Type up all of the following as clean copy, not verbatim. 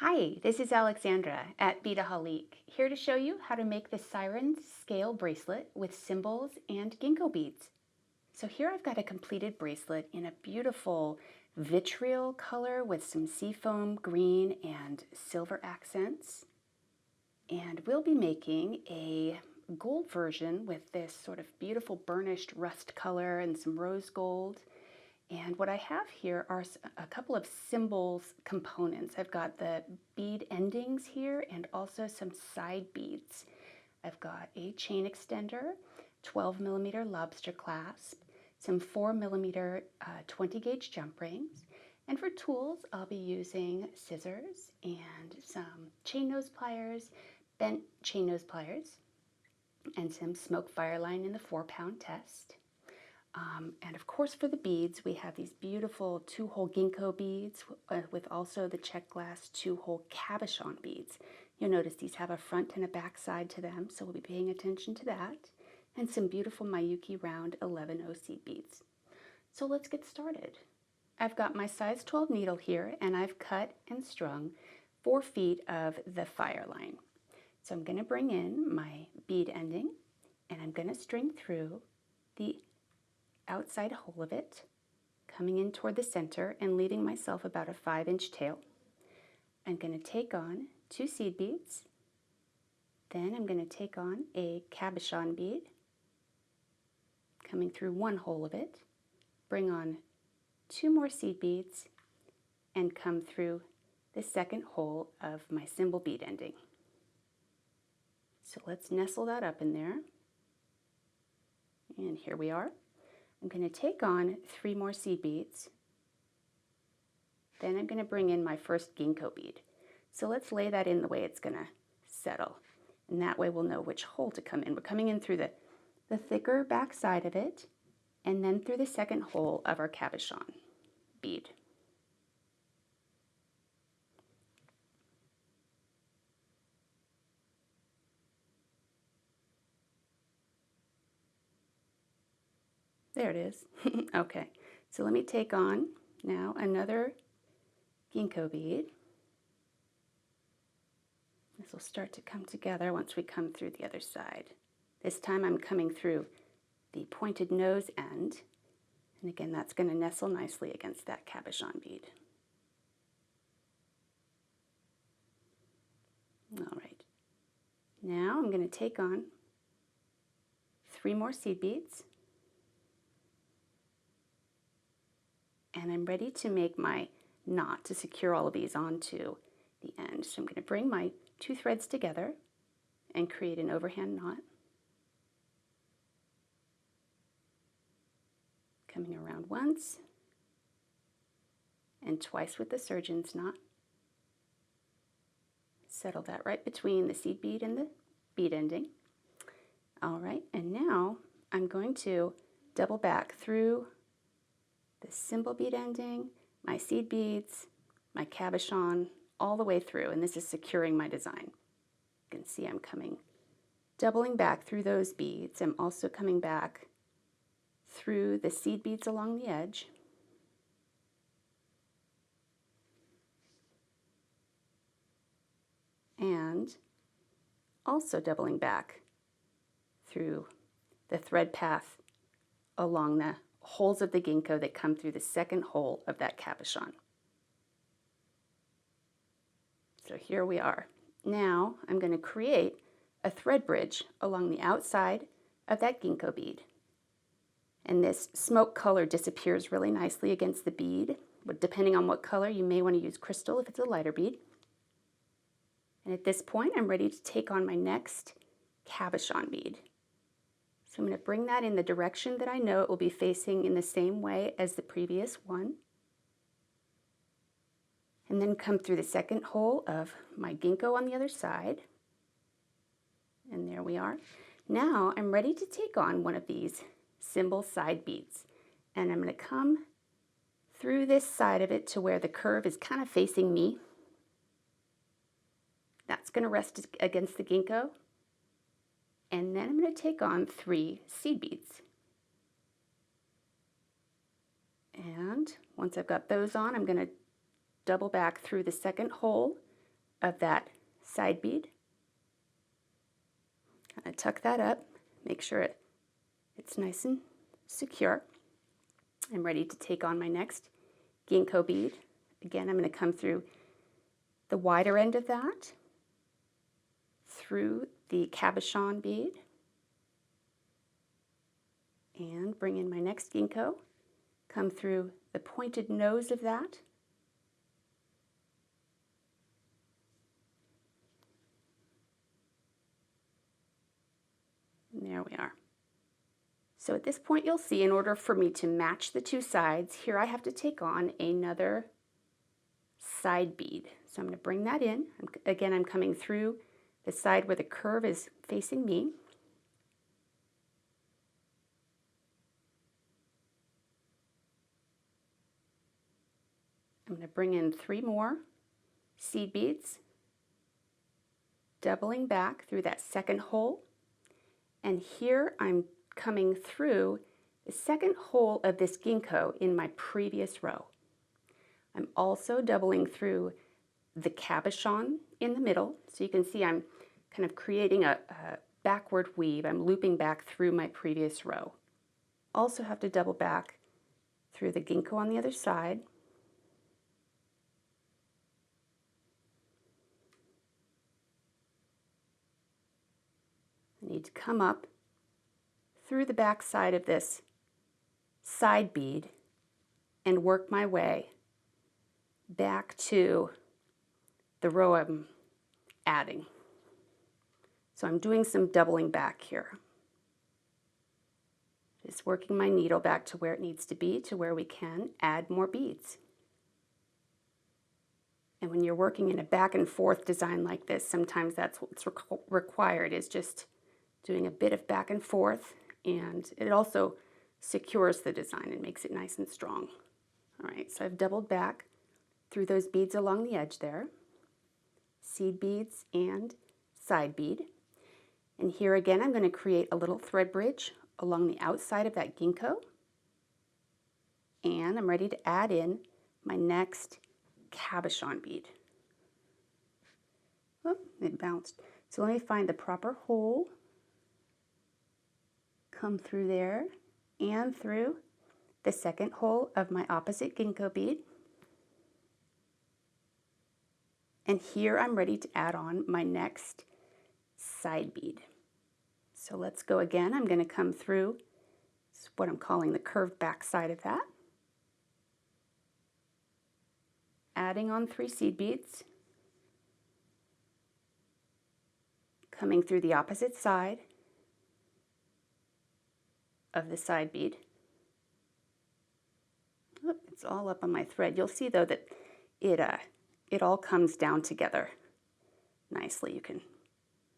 Hi, this is Alexandra at Beadaholique, here to show you how to make the Siren scale bracelet with cymbals and Ginko beads. So here I've got a completed bracelet in a beautiful vitriol color with some seafoam green and silver accents. And we'll be making a gold version with this sort of beautiful burnished rust color and some rose gold. And what I have here are a couple of cymbals components. I've got the bead endings here and also some side beads. I've got a chain extender, 12mm lobster clasp, some 4mm 20 gauge jump rings, and for tools I'll be using scissors and some chain nose pliers, bent chain nose pliers, and some smoke fire line in the 4-pound test. And of course for the beads, we have these beautiful 2-hole Ginko beads with also the Czech glass 2-hole Cabochon beads. You'll notice these have a front and a back side to them, so we'll be paying attention to that. And some beautiful Miyuki round 11 seed beads. So let's get started. I've got my size 12 needle here, and I've cut and strung 4 feet of the fire line. So I'm going to bring in my bead ending, and I'm going to string through the outside hole of it, coming in toward the center and leaving myself about a 5-inch tail. I'm going to take on 2 seed beads, then I'm going to take on a cabochon bead, coming through 1 hole of it, bring on 2 more seed beads, and come through the 2nd hole of my cymbal bead ending. So let's nestle that up in there, and here we are. I'm going to take on 3 more seed beads. Then I'm going to bring in my first Ginko bead. So let's lay that in the way it's going to settle. And that way we'll know which hole to come in. We're coming in through the thicker back side of it, and then through the 2nd hole of our cabochon bead. There it is. Okay, so let me take on now another Ginko bead. This will start to come together once we come through the other side. This time I'm coming through the pointed nose end, and again that's going to nestle nicely against that cabochon bead. All right, now I'm going to take on 3 more seed beads, and I'm ready to make my knot to secure all of these onto the end. So I'm going to bring my 2 threads together and create an overhand knot. Coming around once and twice with the surgeon's knot. Settle that right between the seed bead and the bead ending. All right, and now I'm going to double back through the cymbal bead ending, my seed beads, my cabochon, all the way through, and this is securing my design. You can see I'm doubling back through those beads. I'm also coming back through the seed beads along the edge. And also doubling back through the thread path along the holes of the Ginko that come through the 2nd hole of that cabochon. So here we are. Now I'm going to create a thread bridge along the outside of that Ginko bead. And this smoke color disappears really nicely against the bead. But depending on what color, you may want to use crystal if it's a lighter bead. And at this point, I'm ready to take on my next cabochon bead. So I'm going to bring that in the direction that I know it will be facing in the same way as the previous one. And then come through the 2nd hole of my Ginko on the other side. And there we are. Now I'm ready to take on one of these cymbal side beads. And I'm going to come through this side of it to where the curve is kind of facing me. That's going to rest against the Ginko. And then I'm going to take on 3 seed beads. And once I've got those on, I'm going to double back through the 2nd hole of that side bead. Kind of tuck that up, make sure it's nice and secure. I'm ready to take on my next Ginko bead. Again, I'm going to come through the wider end of that, through the Cabochon bead, and bring in my next Ginko, come through the pointed nose of that, and there we are. So at this point you'll see, in order for me to match the two sides, here I have to take on another side bead. So I'm going to bring that in. Again, I'm coming through the side where the curve is facing me. I'm going to bring in 3 more seed beads, doubling back through that second hole, and here I'm coming through the second hole of this Ginko in my previous row. I'm also doubling through the Cabochon in the middle, so you can see I'm kind of creating a backward weave. I'm looping back through my previous row. Also have to double back through the Ginko on the other side. I need to come up through the back side of this side bead and work my way back to the row I'm adding. So I'm doing some doubling back here. Just working my needle back to where it needs to be, to where we can add more beads. And when you're working in a back and forth design like this, sometimes that's what's required, is just doing a bit of back and forth, and it also secures the design and makes it nice and strong. All right, so I've doubled back through those beads along the edge there, seed beads and side bead. And here again, I'm going to create a little thread bridge along the outside of that Ginko. And I'm ready to add in my next Cabochon bead. Oh, it bounced. So let me find the proper hole. Come through there and through the second hole of my opposite Ginko bead. And here I'm ready to add on my next side bead. So let's go again. I'm going to come through what I'm calling the curved back side of that. Adding on 3 seed beads. Coming through the opposite side of the side bead. Oop, it's all up on my thread. You'll see though that it all comes down together nicely. You can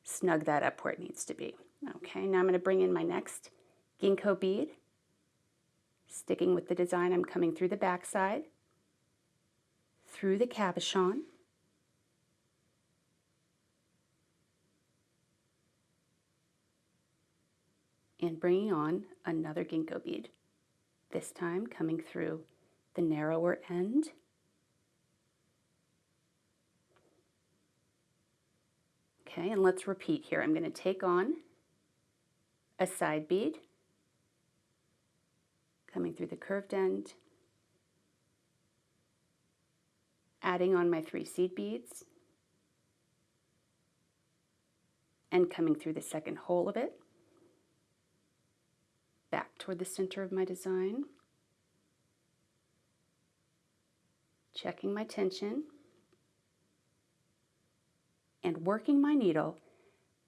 snug that up where it needs to be. Okay, now I'm going to bring in my next Ginko bead. Sticking with the design, I'm coming through the back side, through the Cabochon, and bringing on another Ginko bead. This time coming through the narrower end. Okay, and let's repeat here. I'm going to take on a side bead, coming through the curved end, adding on my 3 seed beads, and coming through the second hole of it, back toward the center of my design, checking my tension, and working my needle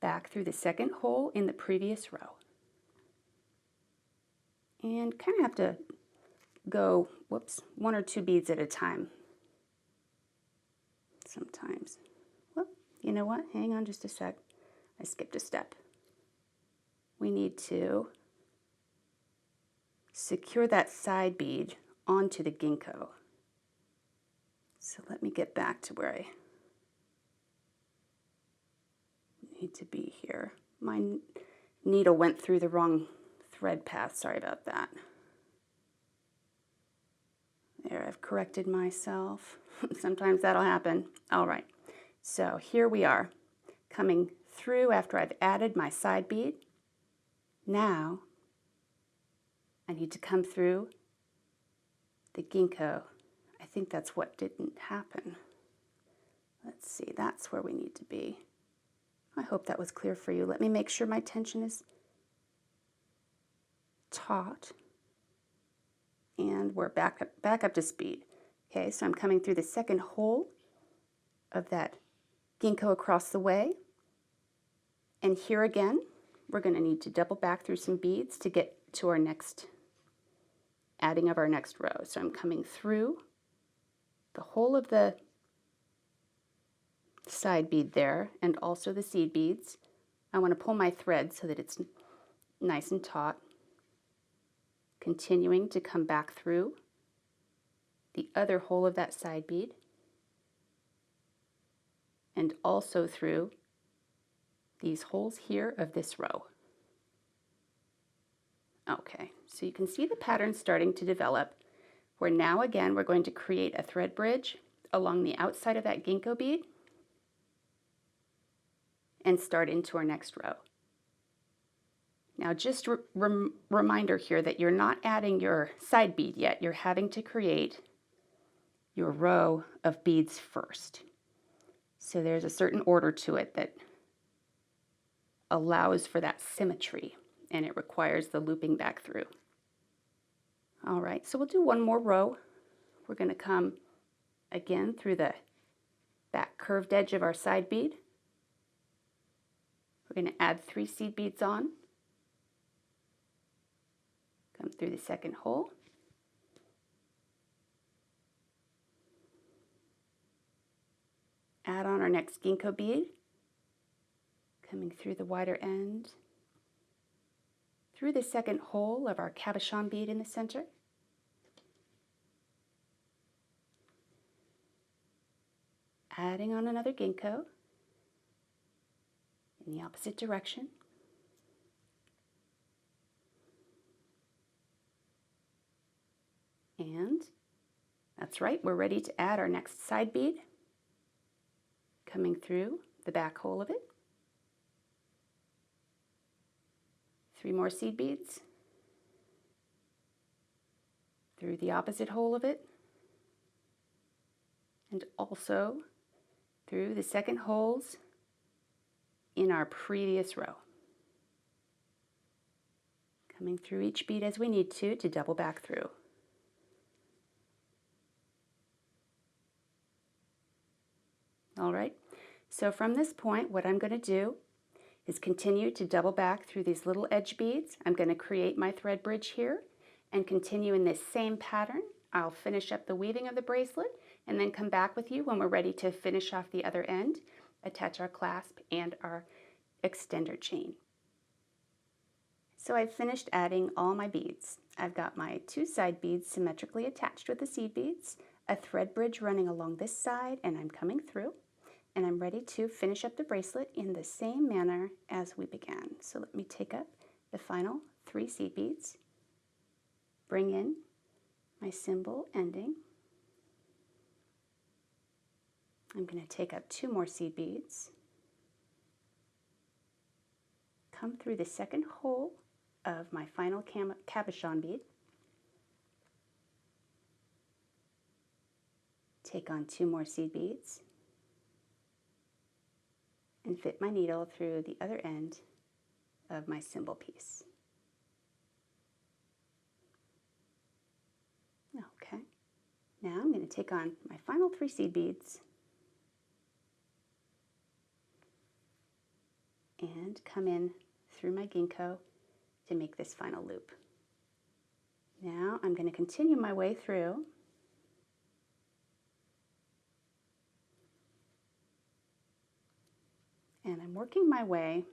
back through the second hole in the previous row. And kind of have to go, 1 or 2 beads at a time sometimes. Well, you know what? Hang on just a sec. I skipped a step. We need to secure that side bead onto the Ginko. So let me get back to where I need to be here. My needle went through the wrong thread path. Sorry about that. There, I've corrected myself. Sometimes that'll happen. All right. So here we are, coming through after I've added my side bead. Now I need to come through the gingko. I think that's what didn't happen. Let's see, that's where we need to be. I hope that was clear for you. Let me make sure my tension is taut. And we're back up to speed. Okay, so I'm coming through the second hole of that gingko across the way. And here again, we're going to need to double back through some beads to get to our next adding of our next row. So I'm coming through the whole of the side bead there and also the seed beads. I want to pull my thread so that it's nice and taut. Continuing to come back through the other hole of that side bead and also through these holes here of this row. Okay, so you can see the pattern starting to develop, where now again we're going to create a thread bridge along the outside of that gingko bead and start into our next row. Now just reminder here that you're not adding your side bead yet. You're having to create your row of beads first. So there's a certain order to it that allows for that symmetry, and it requires the looping back through. All right, so we'll do one more row. We're going to come again through the back curved edge of our side bead. We're going to add 3 seed beads on. Come through the second hole. Add on our next gingko bead, coming through the wider end, through the second hole of our cabochon bead in the center. Adding on another gingko in the opposite direction. And that's right, we're ready to add our next side bead, coming through the back hole of it. 3 more seed beads, through the opposite hole of it, and also through the second holes in our previous row. Coming through each bead as we need to double back through. All right, so from this point, what I'm going to do is continue to double back through these little edge beads. I'm going to create my thread bridge here and continue in this same pattern. I'll finish up the weaving of the bracelet and then come back with you when we're ready to finish off the other end, attach our clasp and our extender chain. So I've finished adding all my beads. I've got my 2 side beads symmetrically attached with the seed beads, a thread bridge running along this side, and I'm coming through. And I'm ready to finish up the bracelet in the same manner as we began. So let me take up the final 3 seed beads, bring in my cymbal ending. I'm going to take up 2 more seed beads, come through the second hole of my final cabochon bead, take on 2 more seed beads, and fit my needle through the other end of my cymbal piece. Okay, now I'm going to take on my final 3 seed beads and come in through my gingko to make this final loop. Now I'm going to continue my way through and I'm working my way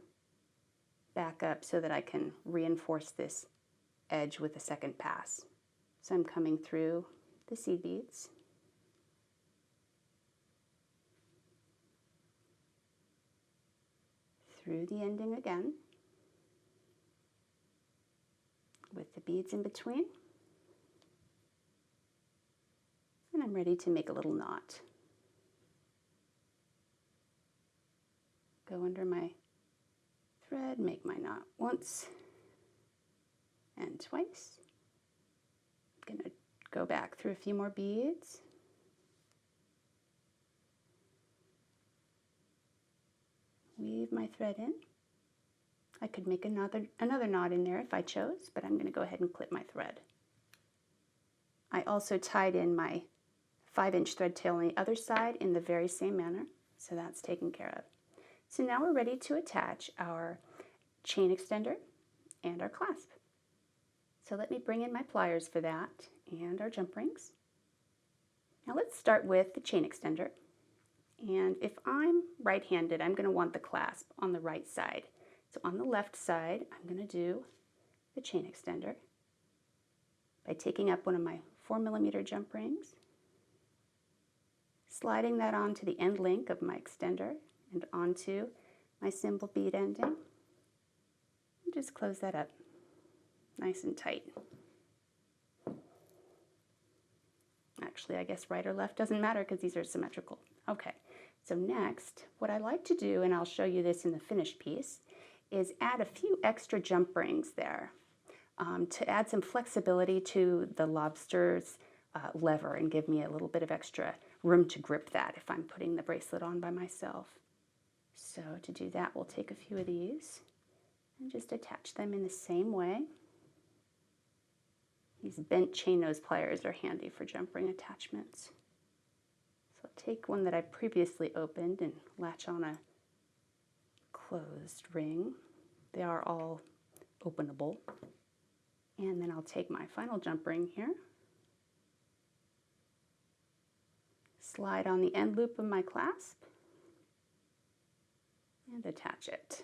back up so that I can reinforce this edge with a second pass. So I'm coming through the seed beads, through the ending again, with the beads in between, and I'm ready to make a little knot. go under my thread, make my knot once and twice. I'm going to go back through a few more beads. Weave my thread in. I could make another knot in there if I chose, but I'm going to go ahead and clip my thread. I also tied in my 5-inch thread tail on the other side in the very same manner, so that's taken care of. So now we're ready to attach our chain extender and our clasp. So let me bring in my pliers for that and our jump rings. Now let's start with the chain extender. And if I'm right-handed, I'm going to want the clasp on the right side. So on the left side, I'm going to do the chain extender by taking up one of my 4mm jump rings, sliding that onto the end link of my extender and onto my cymbal bead ending, and just close that up nice and tight. Actually, I guess right or left doesn't matter because these are symmetrical. Okay, so next, what I like to do, and I'll show you this in the finished piece, is add a few extra jump rings there to add some flexibility to the Lobster's lever and give me a little bit of extra room to grip that if I'm putting the bracelet on by myself. So to do that, we'll take a few of these and just attach them in the same way. These bent chain nose pliers are handy for jump ring attachments. So I'll take one that I previously opened and latch on a closed ring. They are all openable. And then I'll take my final jump ring here, slide on the end loop of my clasp, and attach it.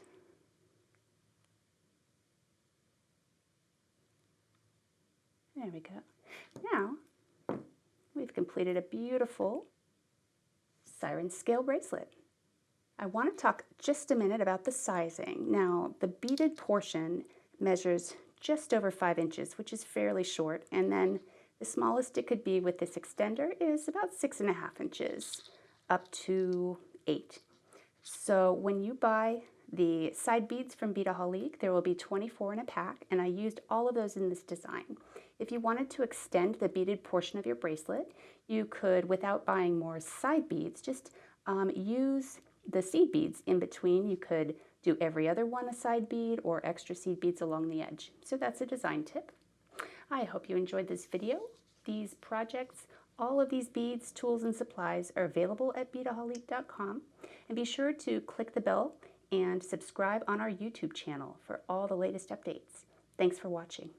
There we go. Now, we've completed a beautiful Siren scale bracelet. I want to talk just a minute about the sizing. Now, the beaded portion measures just over 5 inches, which is fairly short, and then the smallest it could be with this extender is about 6.5 inches, up to 8. So when you buy the side beads from Beadaholique, there will be 24 in a pack, and I used all of those in this design. If you wanted to extend the beaded portion of your bracelet, you could, without buying more side beads, just use the seed beads in between. You could do every other one a side bead or extra seed beads along the edge. So that's a design tip. I hope you enjoyed this video. These projects, all of these beads, tools, and supplies are available at Beadaholique.com. And be sure to click the bell and subscribe on our YouTube channel for all the latest updates. Thanks for watching.